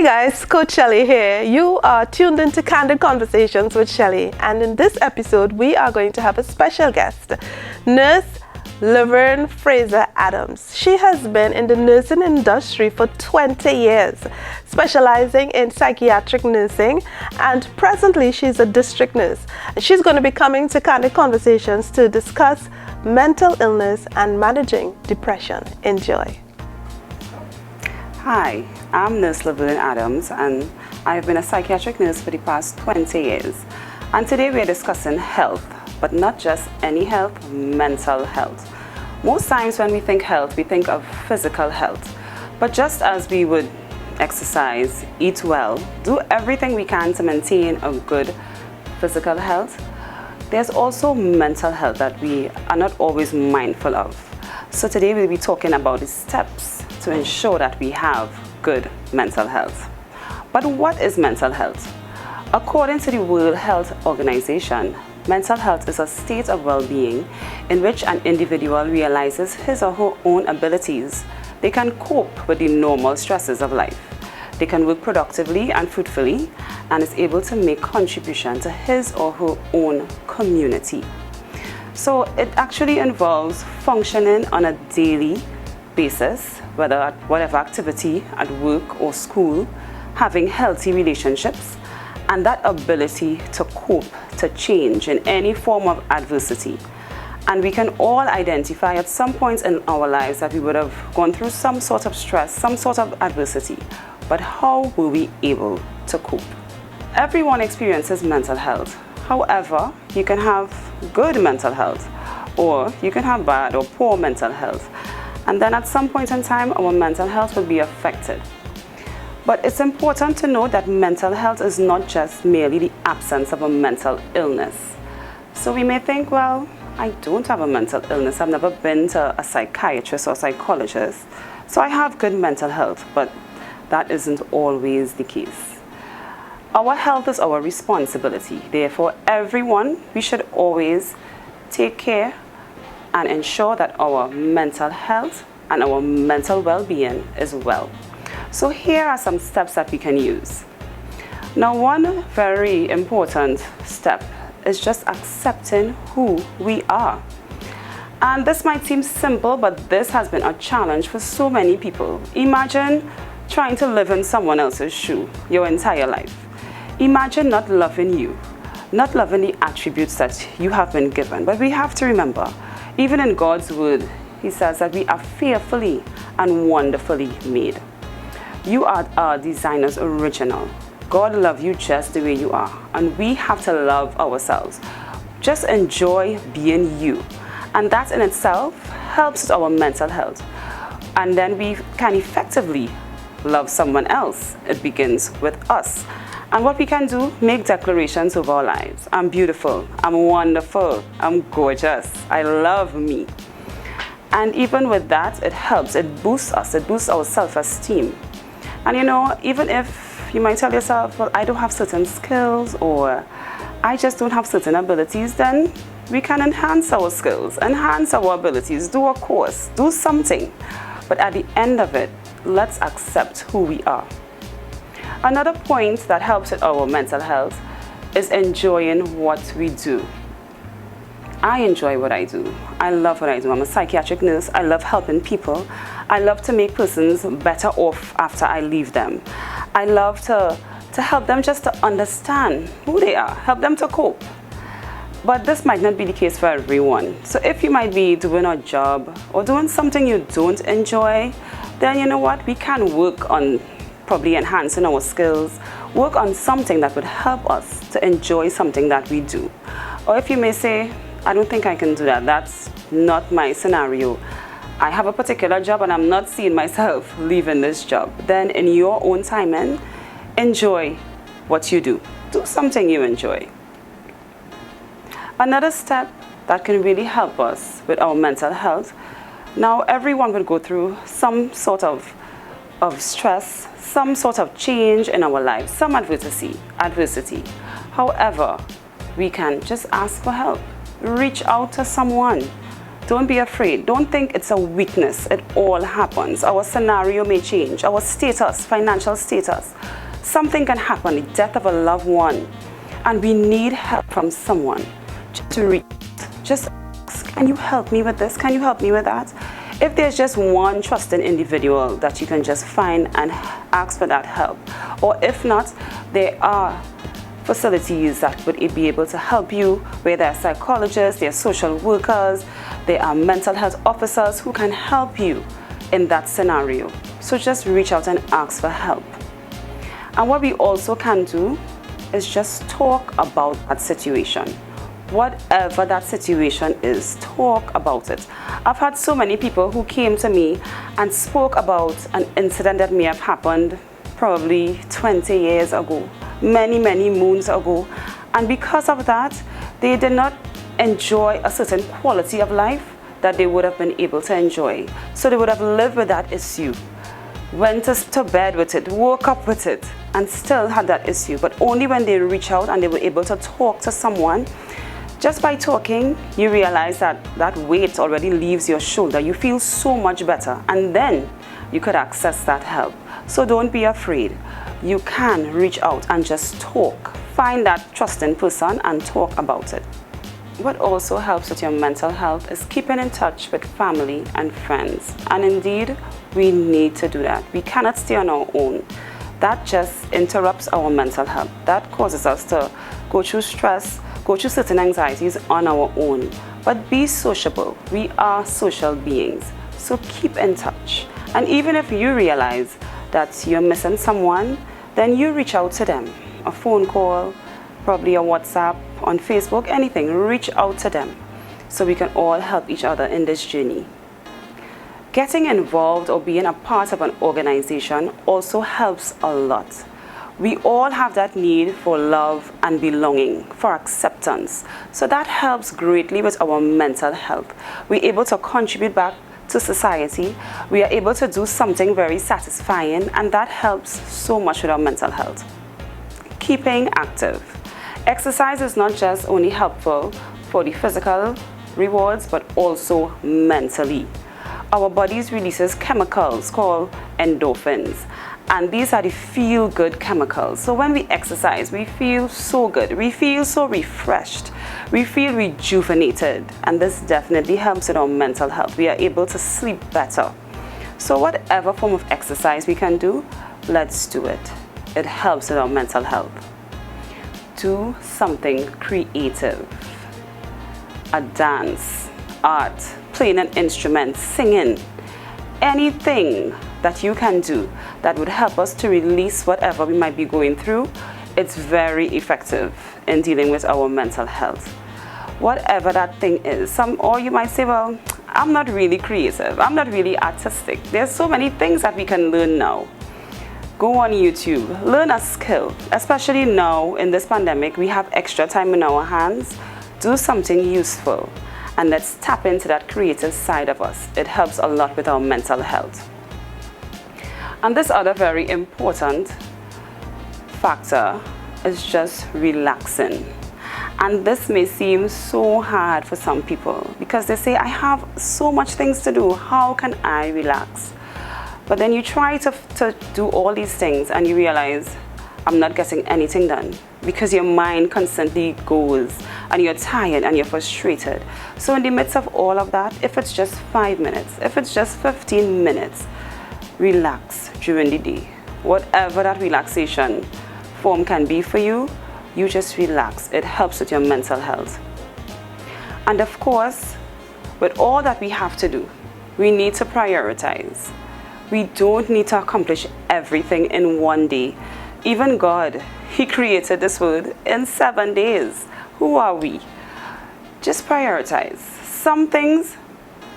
Hey guys, Coach Shelly here. You are tuned into Candid Conversations with Shelly, and in this episode we are going to have a special guest, Nurse Laverne Fraser-Adams. She has been in the nursing industry for 20 years, specializing in psychiatric nursing, and presently she's a district nurse. She's going to be coming to Candid Conversations to discuss mental illness and managing depression. Enjoy. Hi, I'm Nurse Laverne Adams, and I've been a psychiatric nurse for the past 20 years. And today we are discussing health, but not just any health, mental health. Most times when we think health, we think of physical health. But just as we would exercise, eat well, do everything we can to maintain a good physical health, there's also mental health that we are not always mindful of. So today we'll be talking about the steps to ensure that we have good mental health. But what is mental health? According to the World Health Organization, mental health is a state of well-being in which an individual realizes his or her own abilities. They can cope with the normal stresses of life. They can work productively and fruitfully, and is able to make contribution to his or her own community. So it actually involves functioning on a daily basis, whether at whatever activity, at work or school, having healthy relationships, and that ability to cope, to change in any form of adversity. And we can all identify at some point in our lives that we would have gone through some sort of stress, some sort of adversity, but how were we able to cope? Everyone experiences mental health. However, you can have good mental health, or you can have bad or poor mental health. And then at some point in time, our mental health will be affected. But it's important to know that mental health is not just merely the absence of a mental illness. So we may think, well, I don't have a mental illness. I've never been to a psychiatrist or psychologist, so I have good mental health, but that isn't always the case. Our health is our responsibility. Therefore, everyone, we should always take care and ensure that our mental health and our mental well-being is well. So here are some steps that we can use. Now, one very important step is just accepting who we are. And this might seem simple, but this has been a challenge for so many people. Imagine trying to live in someone else's shoe your entire life. Imagine not loving you, not loving the attributes that you have been given. But we have to remember, even in God's word, He says that we are fearfully and wonderfully made. You are our designer's original. God loves you just the way you are, and we have to love ourselves. Just enjoy being you, and that in itself helps with our mental health. And then we can effectively love someone else. It begins with us. And what we can do, make declarations of our lives. I'm beautiful, I'm wonderful, I'm gorgeous, I love me. And even with that, it helps, it boosts us, it boosts our self-esteem. And you know, even if you might tell yourself, well, I don't have certain skills, or I just don't have certain abilities, then we can enhance our skills, enhance our abilities, do a course, do something. But at the end of it, let's accept who we are. Another point that helps with our mental health is enjoying what we do. I enjoy what I do. I love what I do. I'm a psychiatric nurse. I love helping people. I love to make persons better off after I leave them. I love to help them just to understand who they are, help them to cope. But this might not be the case for everyone. So if you might be doing a job or doing something you don't enjoy, then you know what? We can work on probably enhancing our skills, work on something that would help us to enjoy something that we do. Or if you may say, I don't think I can do that, that's not my scenario. I have a particular job and I'm not seeing myself leaving this job. Then in your own time, enjoy what you do. Do something you enjoy. Another step that can really help us with our mental health, now everyone will go through some sort of stress, some sort of change in our lives, some adversity. However, we can just ask for help. Reach out to someone. Don't be afraid. Don't think it's a weakness. It all happens. Our scenario may change. Our status, financial status. Something can happen, the death of a loved one. And we need help from someone. Just ask, can you help me with this? Can you help me with that? If there's just one trusted individual that you can just find and ask for that help. Or if not, there are facilities that would be able to help you, where there are psychologists, there are social workers, there are mental health officers who can help you in that scenario. So just reach out and ask for help. And what we also can do is just talk about that situation. Whatever that situation is, talk about it. I've had so many people who came to me and spoke about an incident that may have happened probably 20 years ago, many moons ago. And because of that, they did not enjoy a certain quality of life that they would have been able to enjoy. So they would have lived with that issue, went to bed with it, woke up with it, and still had that issue. But only when they reach out and they were able to talk to someone, just by talking, you realize that that weight already leaves your shoulder. You feel so much better, and then you could access that help. So don't be afraid. You can reach out and just talk. Find that trusting person and talk about it. What also helps with your mental health is keeping in touch with family and friends. And indeed, we need to do that. We cannot stay on our own. That just interrupts our mental health. That causes us to go through stress, go through certain anxieties on our own. But be sociable. We are social beings. So keep in touch. And even if you realize that you're missing someone, then you reach out to them. A phone call, probably a WhatsApp, on Facebook, anything. Reach out to them so we can all help each other in this journey. Getting involved or being a part of an organization also helps a lot. We all have that need for love and belonging, for acceptance. So that helps greatly with our mental health. We're able to contribute back to society. We are able to do something very satisfying, and that helps so much with our mental health. Keeping active. Exercise is not just only helpful for the physical rewards, but also mentally. Our bodies releases chemicals called endorphins. And these are the feel-good chemicals. So when we exercise, we feel so good. We feel so refreshed. We feel rejuvenated. And this definitely helps with our mental health. We are able to sleep better. So whatever form of exercise we can do, let's do it. It helps with our mental health. Do something creative. A dance, art, playing an instrument, singing, anything that you can do that would help us to release whatever we might be going through. It's very effective in dealing with our mental health. Whatever that thing is. Or you might say, well, I'm not really creative. I'm not really artistic. There's so many things that we can learn now. Go on YouTube, learn a skill. Especially now in this pandemic, we have extra time in our hands. Do something useful. And let's tap into that creative side of us. It helps a lot with our mental health. And this other very important factor is just relaxing. And this may seem so hard for some people because they say, I have so much things to do. How can I relax? But then you try to do all these things and you realize, I'm not getting anything done because your mind constantly goes and you're tired and you're frustrated. So in the midst of all of that, if it's just 5 minutes, if it's just 15 minutes, relax during the day. Whatever that relaxation form can be for you, you just relax. It helps with your mental health. And of course, with all that we have to do, we need to prioritize. We don't need to accomplish everything in one day. Even God, He created this world in 7 days. Who are we? Just prioritize. Some things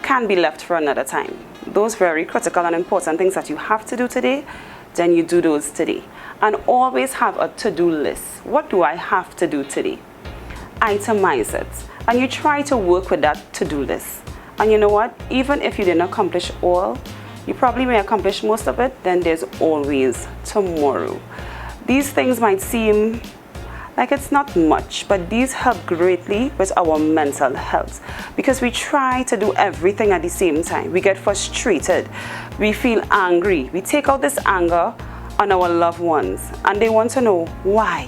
can be left for another time. Those very critical and important things that you have to do today, then you do those today. And always have a to-do list. What do I have to do today? Itemize it. And you try to work with that to-do list. And you know what? Even if you didn't accomplish all, you probably may accomplish most of it, then there's always tomorrow. These things might seem Like, it's not much, but these help greatly with our mental health because we try to do everything at the same time. We get frustrated, we feel angry, we take out this anger on our loved ones, and they want to know why.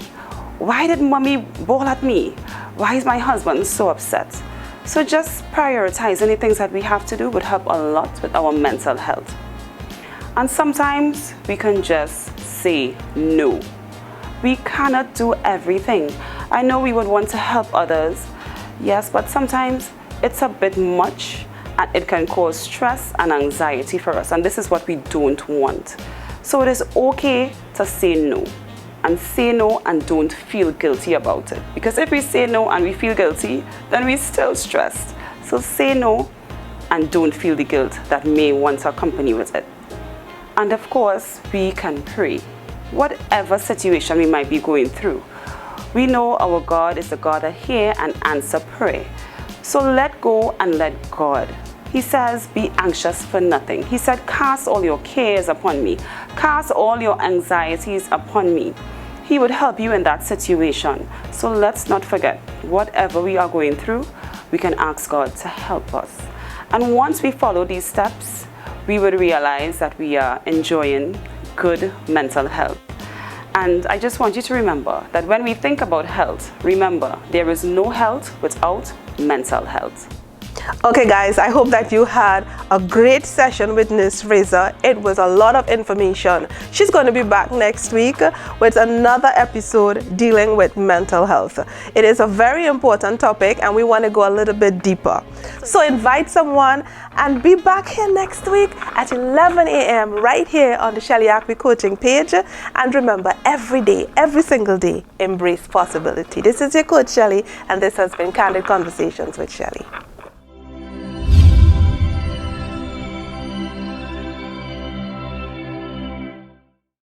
Why did mommy bawl at me? Why is my husband so upset? So just prioritizing the things that we have to do would help a lot with our mental health. And sometimes we can just say no. We cannot do everything. I know we would want to help others, yes, but sometimes it's a bit much and it can cause stress and anxiety for us, and this is what we don't want. So it is okay to say no, and say no and don't feel guilty about it. Because if we say no and we feel guilty, then we're still stressed. So say no and don't feel the guilt that may want to accompany with it. And of course, we can pray. Whatever situation we might be going through, we know our God is the God that hears and answers prayer. So let go and let God. He says, be anxious for nothing. He said, cast all your cares upon me. Cast all your anxieties upon me. He would help you in that situation. So let's not forget, whatever we are going through, we can ask God to help us. And once we follow these steps, we would realize that we are enjoying good mental health. And I just want you to remember that when we think about health, remember, there is no health without mental health. Okay guys, I hope that you had a great session with Nurse Fraser. It was a lot of information. She's going to be back next week with another episode dealing with mental health. It is a very important topic and we want to go a little bit deeper. So invite someone and be back here next week at 11 a.m. right here on the Shelly-Ann coaching page. And remember, every day, every single day, embrace possibility. This is your coach Shelly, and this has been Candid Conversations with Shelly.